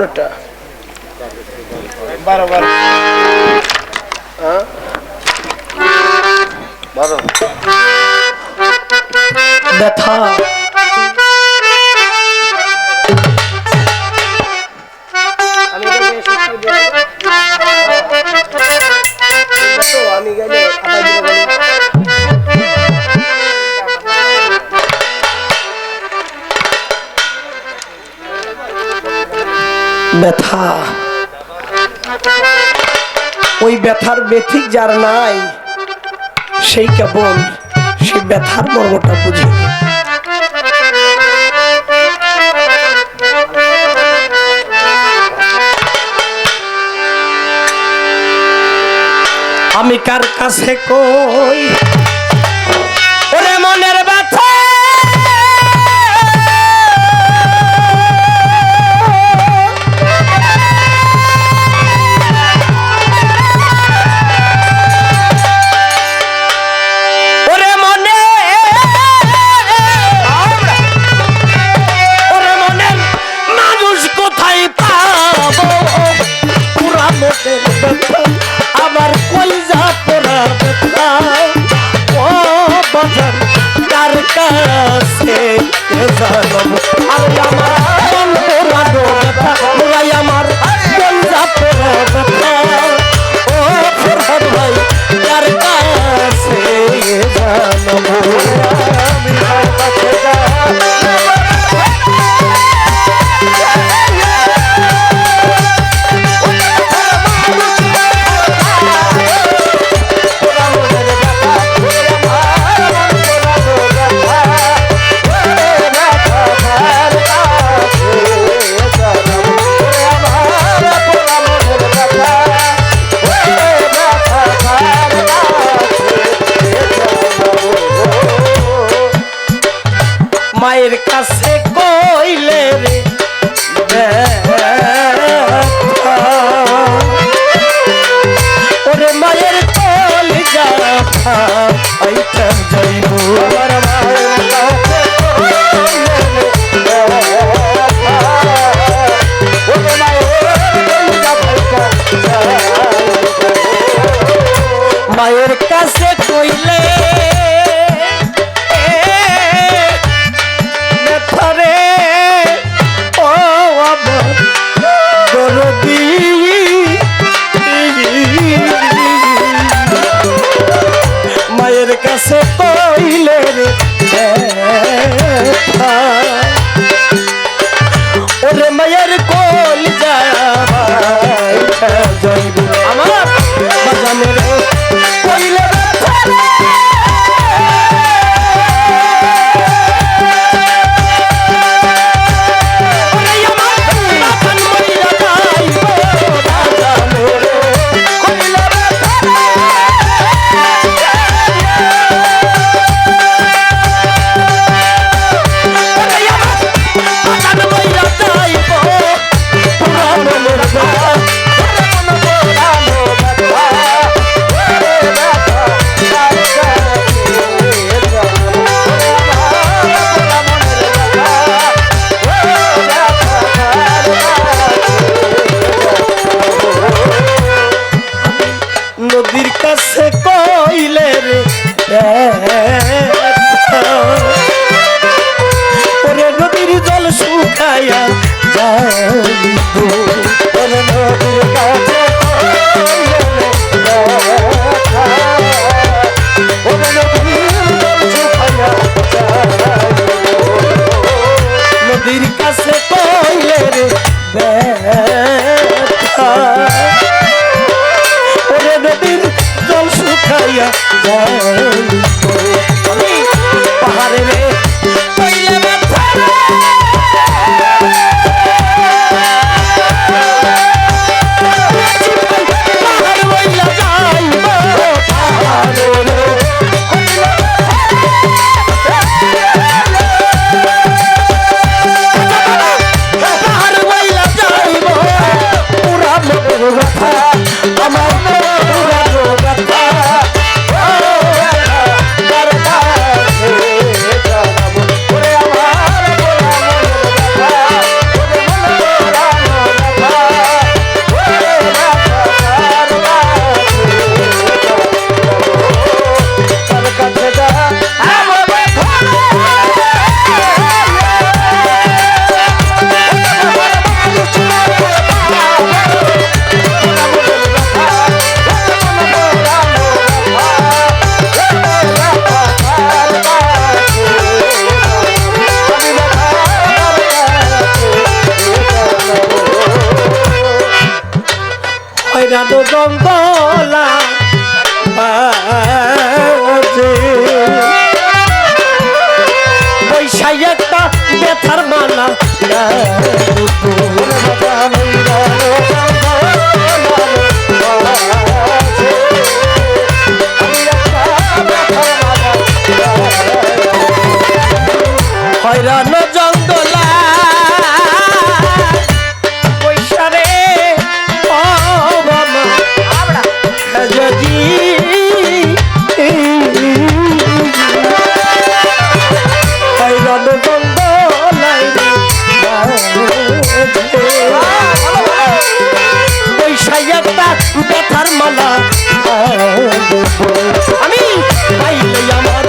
কয়টা 12 12 হ্যাঁ 12 ব্যথা আমি গেলে ব্যথা ওই ব্যথার ব্যথিক যার নাই সেই কেবল সেই ব্যথার মর্মটা বুঝে। আমি কার কাছে কই ওরে মনের ব্যথা আমার কলজা পোড়া ব্যথা ও বাজার কার কাছে জানব আর আমার পোড়ানো ব্যথা ওরাই আমার কলজা পোড়া ব্যথা ও ফরহাদ ভাই কার কাছে জানব আমি কার কাছে মায়ের কাছে কইলে রে ওরে মায়ের কলিজা আইতা যাইব আমার মায়ের কাছে ওরে মায়ের কাছে কইলে মায়ের কাছে কইলে রে ওরে মায়ের কলিজা যাইব আমার বাজানের কইলে হয়রানো জঙ্গলা বৈশাই একটা ব্যথার মালা হয়রানো জঙ্গলা বৈশারে ও বাবা যদি হয়রানো জঙ্গলাই বৈশাই একটা ব্যথার মালা আমি পাইলে আমার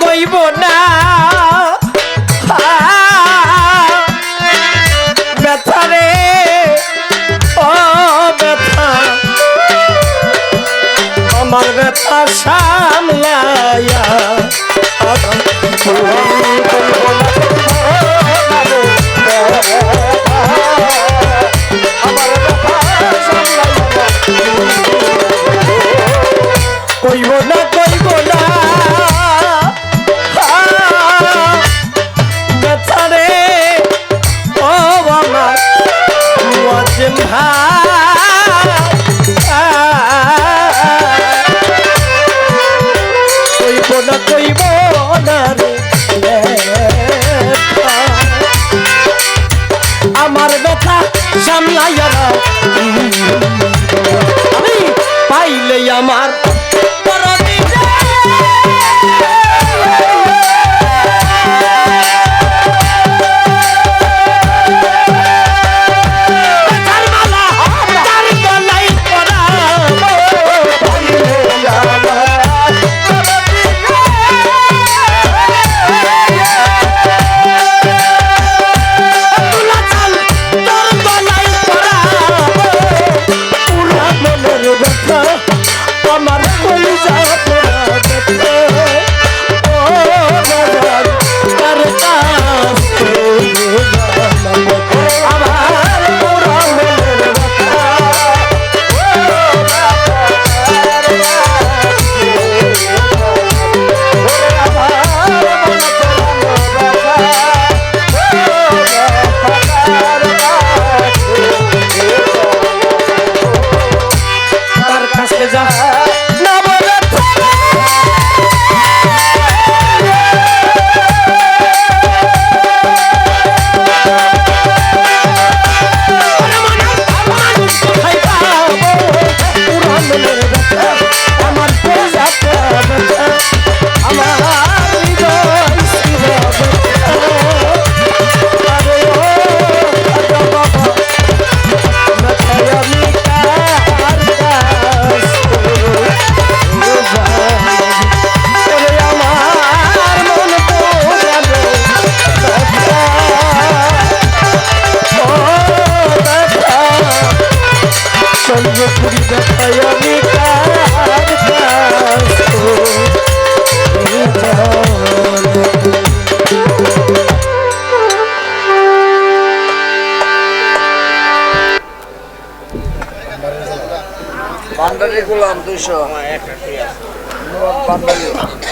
কইব না ব্যথারে ও ব্যথা আমার ব্যথা সামলায়া কইব না ব্যথারে ও আমার কইব না রে আমার ব্যথা সামলাইয়া আমি পাইলে আমার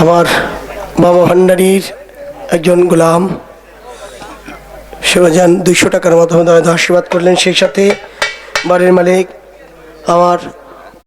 আমার বাবা ভান্ডারীর একজন গোলাম সেবাজান 200 টাকার মাধ্যমে আশীর্বাদ করলেন। সেই সাথে বাড়ির মালিক আমার